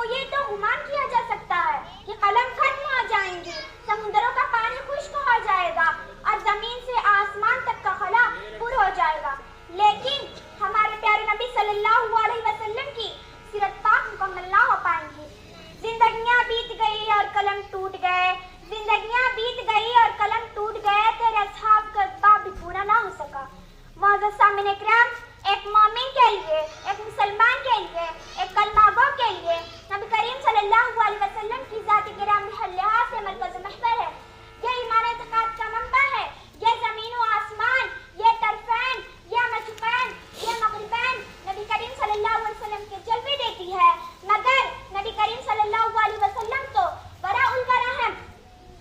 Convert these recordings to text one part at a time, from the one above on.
ये तो गुमान किया जा सकता है कि कलम खत्म हो जाएंगे, समुद्रों का पानी खुश्क हो जाएगा और जमीन से आसमान तक का खला पुर हो जाएगा। लेकिन हमारे प्यारे नबी सल्लल्लाहु अलैहि वसल्लम की सीरत पाक मुकम्मल ना हो पाएंगी। जिंदगियां बीत गई और कलम टूट गए, जिंदगियां बीत गई और कलम टूट गए, तेरे असहाब का बाप भी पूरा ना हो सका। मुअज़्ज़ज़ सामिन इकराम, एक मोमिन के लिए, एक मुसलमान के लिए, एक कलमागो के लिए नबी करीम सल्लल्लाहु अलैहि वसल्लम की ज़ात गिरामी हर लिहाज से मरकज़ महवर है। ये ईमान एतक़ाद का मंबा है। ये ज़मीन व आसमान, ये तरफ़ैन, ये मशरिक़ैन, ये मग़रिबैन नबी करीम सल्लल्लाहु अलैहि वसल्लम के जलवे देती है। मगर नबी करीम सल्लल्लाहु अलैहि वसल्लम तो बराउल बरा है,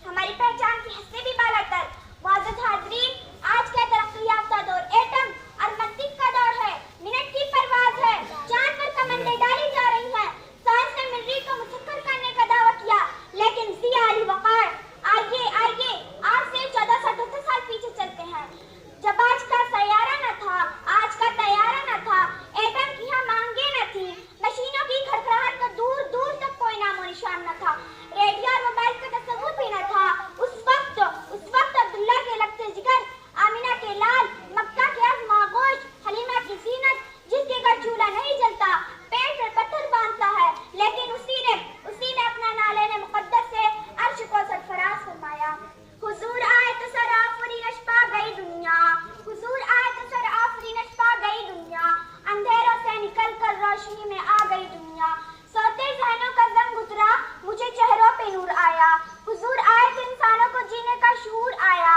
हमारी पहचान की हद से भी बालातर। मुअज़्ज़ज़ हाज़रीन, आज का तरक्की याफ्ता दौर एटम और मंतिक का दौर है। मिनट की परवाज़ है, चांद पर कमंडें डाली जा रही हैं। साइंस ने मर्री को मुसख्खर करने का दावा किया, लेकिन ज़िया अली वक़ार, आइए आइए, आज से 1478 साल पीछे चलते हैं, जब आज का सैयारा न था, आज का तैयारा न था, एटम की यहाँ मांगे न थी, मशीनों की खड़खड़ाहट का दूर दूर तक कोई नामो निशान न था, रेडियो और मोबाइल का तस्वुर भी न था। उस वक्त अब्दुल्ला के लगते जिगर, आमिना के लाल, मक्का के आज़मागोश, हलीमा की ज़ीनत, जिसके घर चूल्हा नहीं जलता, पेट पर पत्थर बांधता है, लेकिन उसी ने अपना नाले मुक़द्दस से अर्श को सरफराज फरमाया। हुजूर आए तो सर आफरीनश पा गई दुनिया, हुजूर आए तो सर आफरीनश पा गई दुनिया, अंधेरों से निकल कर रोशनी में आ गई दुनिया, सोते ज़हनों का ज़ंग उतरा, मुझे चेहरों पे नूर आया, हुजूर आए तो इंसानों को जीने का शऊर आया।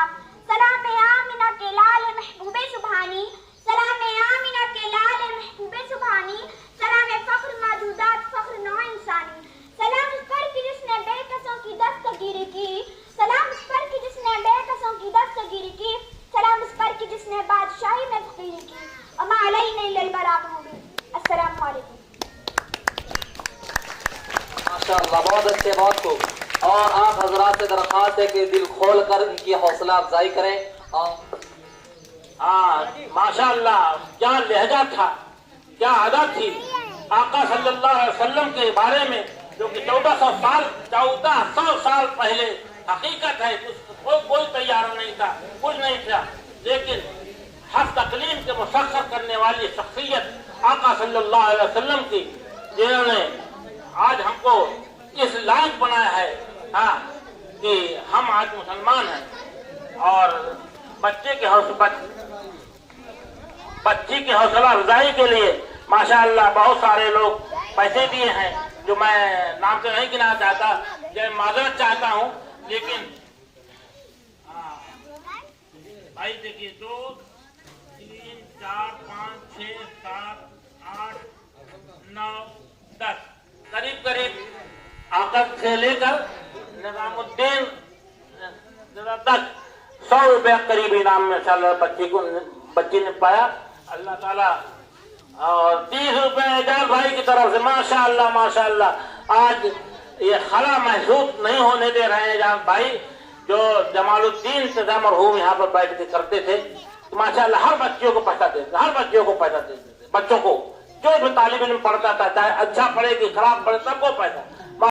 सलाम आमिना के लाल महबूबे सुभानी, सलाम आमिना के लाल महबूबे सुभानी, सलाम फ़ख्र मौजूदात फ़ख्र नौ इंसानी, सलाम उस पर कि जिसने बेकसों की दस्तगीरी की, सलाम उस पर कि जिसने बेकसों की दस्तगीरी की, सलाम उस पर कि जिसने बादशाही में फ़क़ीरी की। वमा अलैना इल्लल बलाग़ुल मुबीन। अस्सलामु अलैकुम। माशाअल्लाह, बहुत अच्छे, बहुत खूब। और आप हजरात से दरख्वास्त है कि दिल खोल कर इनकी हौसला अफजाई करें। माशाअल्लाह, क्या लहजा था, क्या अदब थी आका सल्लल्लाहु अलैहि वसल्लम के बारे में, जो कि 1400 साल पहले हकीकत है। कोई तैयार नहीं था, कुछ नहीं था, लेकिन हर तकलीम के मुसख्खर करने वाली शख्सियत आका सल्लल्लाहु अलैहि वसल्लम की, जिन्होंने आज हमको इस लायक बनाया है कि हम आज मुसलमान हैं। और बच्ची की हौसला अफजाई के लिए माशाअल्लाह बहुत सारे लोग पैसे दिए हैं, जो मैं नाम से नहीं गिना चाहता, मैं माजरत चाहता हूँ। लेकिन भाई देखिए, 2 3 4 5 6 7 8 9 10 करीब आकद से लेकर निजामुद्दीन तक 100 रुपया करीब इनाम में बच्ची ने पाया। अल्लाह ताला। और 30 रुपए एजाज भाई की तरफ से माशाअल्लाह माशाअल्लाह। आज ये खला महसूस नहीं होने दे रहे हैं एजाज भाई, जो जमालुद्दीन इंतजाम मरहूम यहाँ पर बैठ के करते थे। तो माशाअल्लाह हर बच्चों को पैसा देते, हर बच्चों को पैसा देते थे। बच्चों को जो भी तालिब इल्म पढ़ता था, चाहे अच्छा पढ़े कि खराब पढ़े, सबको पैसा।